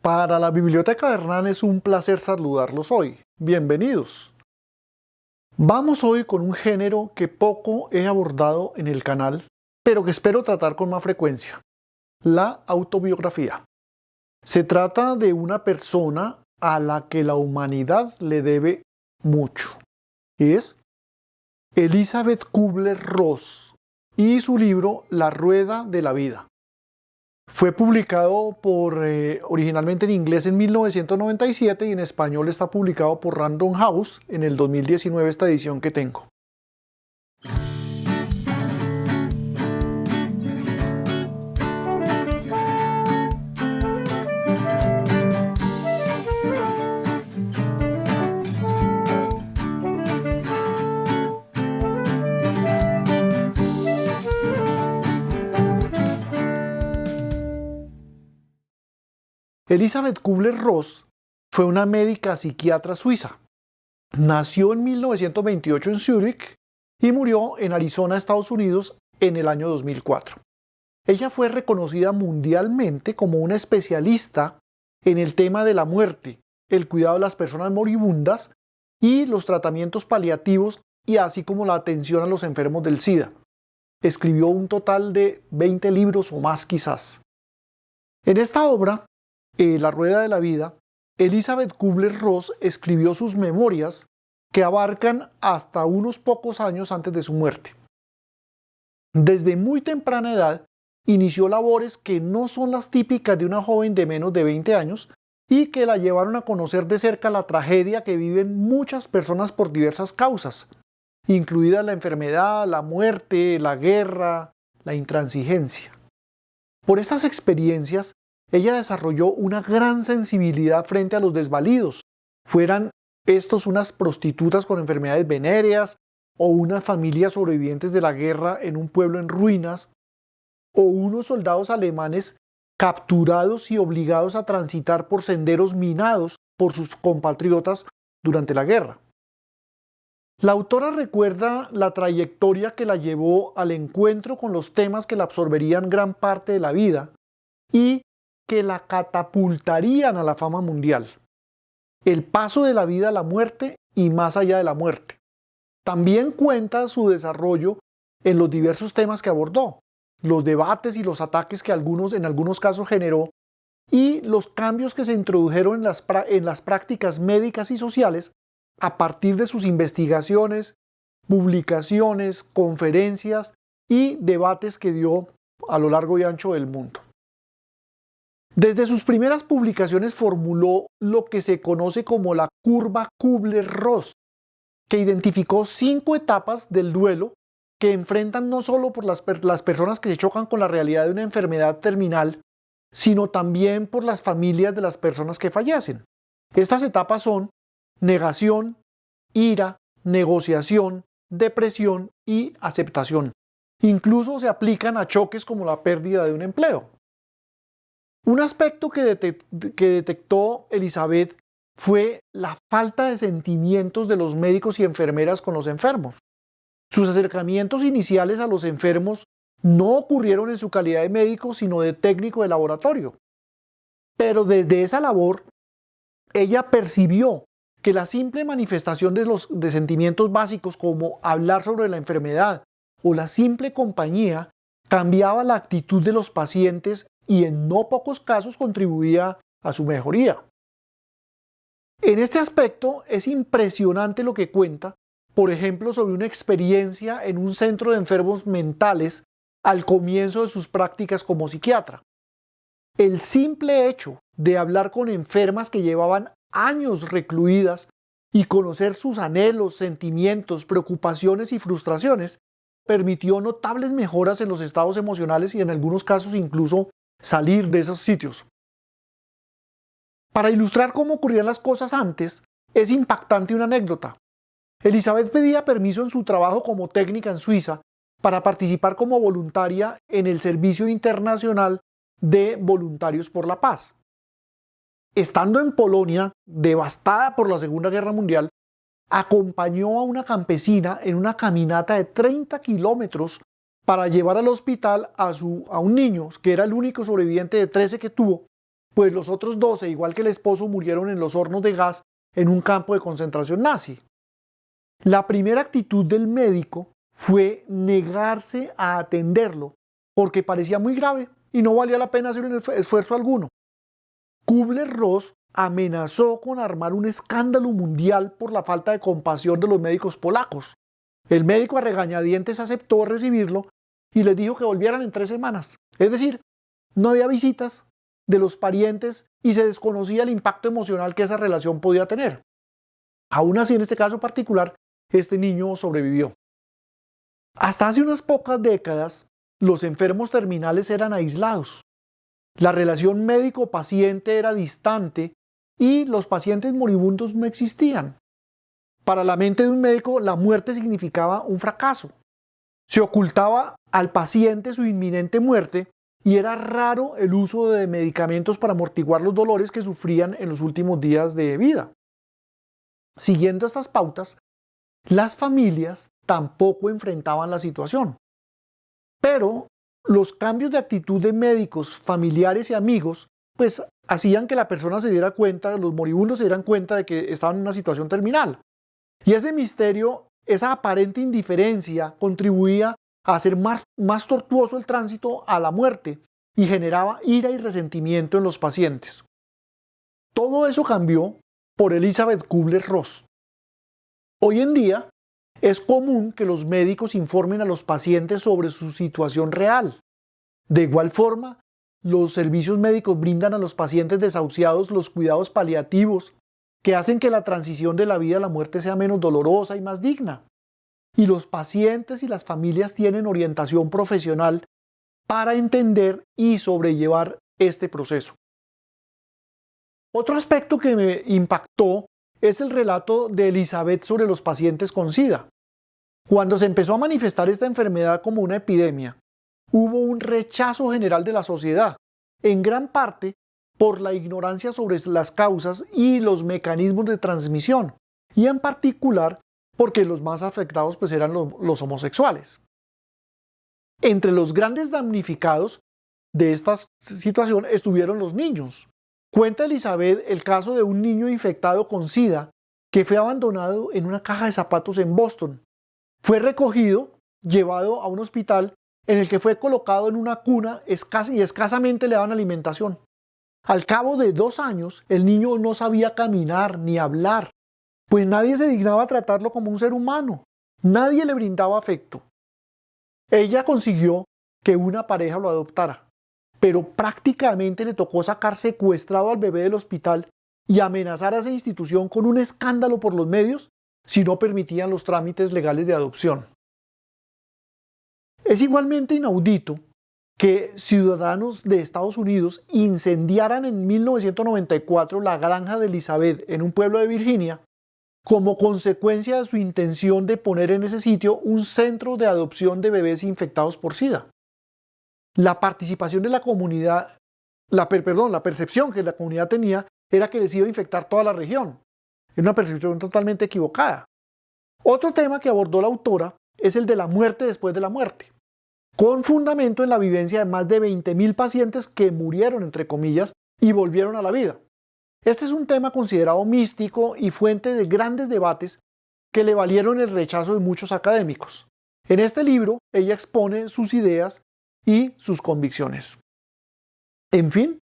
Para la Biblioteca de Hernán es un placer saludarlos hoy. Bienvenidos. Vamos hoy con un género que poco he abordado en el canal, pero que espero tratar con más frecuencia: la autobiografía. Se trata de una persona a la que la humanidad le debe mucho. Es Elizabeth Kubler-Ross y su libro La Rueda de la Vida. Fue publicado originalmente en inglés en 1997 y en español está publicado por Random House en el 2019, esta edición que tengo. Elizabeth Kubler-Ross fue una médica psiquiatra suiza. Nació en 1928 en Zúrich y murió en Arizona, Estados Unidos, en el año 2004. Ella fue reconocida mundialmente como una especialista en el tema de la muerte, el cuidado de las personas moribundas y los tratamientos paliativos, y así como la atención a los enfermos del SIDA. Escribió un total de 20 libros o más quizás. En esta obra, La Rueda de la Vida, Elizabeth Kubler-Ross escribió sus memorias que abarcan hasta unos pocos años antes de su muerte. Desde muy temprana edad inició labores que no son las típicas de una joven de menos de 20 años y que la llevaron a conocer de cerca la tragedia que viven muchas personas por diversas causas, incluida la enfermedad, la muerte, la guerra, la intransigencia. Por estas experiencias, ella desarrolló una gran sensibilidad frente a los desvalidos, fueran estos unas prostitutas con enfermedades venéreas, o unas familias sobrevivientes de la guerra en un pueblo en ruinas, o unos soldados alemanes capturados y obligados a transitar por senderos minados por sus compatriotas durante la guerra. La autora recuerda la trayectoria que la llevó al encuentro con los temas que la absorberían gran parte de la vida y que la catapultarían a la fama mundial: el paso de la vida a la muerte y más allá de la muerte. También cuenta su desarrollo en los diversos temas que abordó, los debates y los ataques que en algunos casos generó, y los cambios que se introdujeron en las prácticas médicas y sociales a partir de sus investigaciones, publicaciones, conferencias y debates que dio a lo largo y ancho del mundo. Desde sus primeras publicaciones formuló lo que se conoce como la curva Kubler-Ross, que identificó 5 etapas del duelo que enfrentan no solo por las personas que se chocan con la realidad de una enfermedad terminal, sino también por las familias de las personas que fallecen. Estas etapas son negación, ira, negociación, depresión y aceptación. Incluso se aplican a choques como la pérdida de un empleo. Un aspecto que detectó Elizabeth fue la falta de sentimientos de los médicos y enfermeras con los enfermos. Sus acercamientos iniciales a los enfermos no ocurrieron en su calidad de médico, sino de técnico de laboratorio. Pero desde esa labor, ella percibió que la simple manifestación de sentimientos básicos como hablar sobre la enfermedad o la simple compañía cambiaba la actitud de los pacientes y en no pocos casos contribuía a su mejoría. En este aspecto es impresionante lo que cuenta, por ejemplo, sobre una experiencia en un centro de enfermos mentales al comienzo de sus prácticas como psiquiatra. El simple hecho de hablar con enfermas que llevaban años recluidas y conocer sus anhelos, sentimientos, preocupaciones y frustraciones permitió notables mejoras en los estados emocionales y en algunos casos incluso salir de esos sitios. Para ilustrar cómo ocurrían las cosas antes, es impactante una anécdota. Elizabeth pedía permiso en su trabajo como técnica en Suiza para participar como voluntaria en el Servicio Internacional de Voluntarios por la Paz. Estando en Polonia, devastada por la Segunda Guerra Mundial, acompañó a una campesina en una caminata de 30 kilómetros para llevar al hospital a un niño, que era el único sobreviviente de 13 que tuvo, pues los otros 12, igual que el esposo, murieron en los hornos de gas en un campo de concentración nazi. La primera actitud del médico fue negarse a atenderlo porque parecía muy grave y no valía la pena hacer un esfuerzo alguno. Kübler-Ross amenazó con armar un escándalo mundial por la falta de compasión de los médicos polacos. El médico a regañadientes aceptó recibirlo y les dijo que volvieran en 3 semanas. Es decir, no había visitas de los parientes y se desconocía el impacto emocional que esa relación podía tener. Aún así, en este caso particular, este niño sobrevivió. Hasta hace unas pocas décadas, los enfermos terminales eran aislados. La relación médico-paciente era distante y los pacientes moribundos no existían. Para la mente de un médico, la muerte significaba un fracaso. Se ocultaba al paciente su inminente muerte y era raro el uso de medicamentos para amortiguar los dolores que sufrían en los últimos días de vida. Siguiendo estas pautas, las familias tampoco enfrentaban la situación. Pero los cambios de actitud de médicos, familiares y amigos, pues hacían que la persona se diera cuenta, los moribundos se dieran cuenta de que estaban en una situación terminal. Y ese misterio, esa aparente indiferencia, contribuía a hacer más tortuoso el tránsito a la muerte y generaba ira y resentimiento en los pacientes. Todo eso cambió por Elisabeth Kübler-Ross. Hoy en día es común que los médicos informen a los pacientes sobre su situación real. De igual forma, los servicios médicos brindan a los pacientes desahuciados los cuidados paliativos que hacen que la transición de la vida a la muerte sea menos dolorosa y más digna. Y los pacientes y las familias tienen orientación profesional para entender y sobrellevar este proceso. Otro aspecto que me impactó es el relato de Elisabeth sobre los pacientes con SIDA. Cuando se empezó a manifestar esta enfermedad como una epidemia, hubo un rechazo general de la sociedad, en gran parte por la ignorancia sobre las causas y los mecanismos de transmisión, y en particular porque los más afectados pues eran los homosexuales. Entre los grandes damnificados de esta situación estuvieron los niños. Cuenta Elisabeth el caso de un niño infectado con SIDA que fue abandonado en una caja de zapatos en Boston. Fue recogido, llevado a un hospital en el que fue colocado en una cuna y escasamente le daban alimentación. Al cabo de 2 años, el niño no sabía caminar ni hablar, pues nadie se dignaba a tratarlo como un ser humano. Nadie le brindaba afecto. Ella consiguió que una pareja lo adoptara, pero prácticamente le tocó sacar secuestrado al bebé del hospital y amenazar a esa institución con un escándalo por los medios si no permitían los trámites legales de adopción. Es igualmente inaudito que ciudadanos de Estados Unidos incendiaran en 1994 la granja de Elizabeth en un pueblo de Virginia como consecuencia de su intención de poner en ese sitio un centro de adopción de bebés infectados por SIDA. La participación de la comunidad, la percepción que la comunidad tenía era que les iba a infectar toda la región. Es una percepción totalmente equivocada. Otro tema que abordó la autora es el de la muerte después de la muerte, con fundamento en la vivencia de más de 20.000 pacientes que murieron, entre comillas, y volvieron a la vida. Este es un tema considerado místico y fuente de grandes debates que le valieron el rechazo de muchos académicos. En este libro, ella expone sus ideas y sus convicciones. En fin,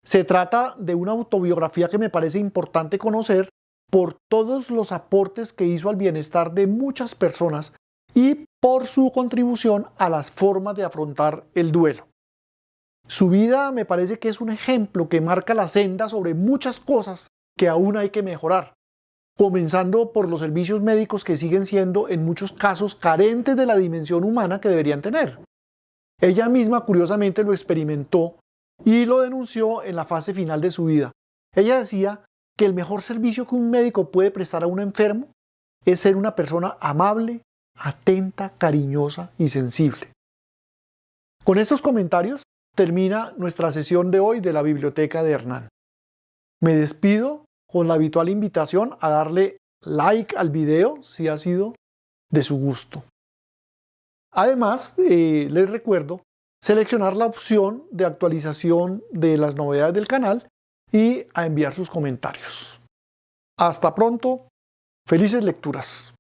se trata de una autobiografía que me parece importante conocer por todos los aportes que hizo al bienestar de muchas personas y por su contribución a las formas de afrontar el duelo. Su vida me parece que es un ejemplo que marca la senda sobre muchas cosas que aún hay que mejorar, comenzando por los servicios médicos que siguen siendo en muchos casos carentes de la dimensión humana que deberían tener. Ella misma curiosamente lo experimentó y lo denunció en la fase final de su vida. Ella decía que el mejor servicio que un médico puede prestar a un enfermo es ser una persona amable, atenta, cariñosa y sensible. Con estos comentarios termina nuestra sesión de hoy de la Biblioteca de Hernán. Me despido con la habitual invitación a darle like al video si ha sido de su gusto. Además, les recuerdo seleccionar la opción de actualización de las novedades del canal y a enviar sus comentarios. Hasta pronto, felices lecturas.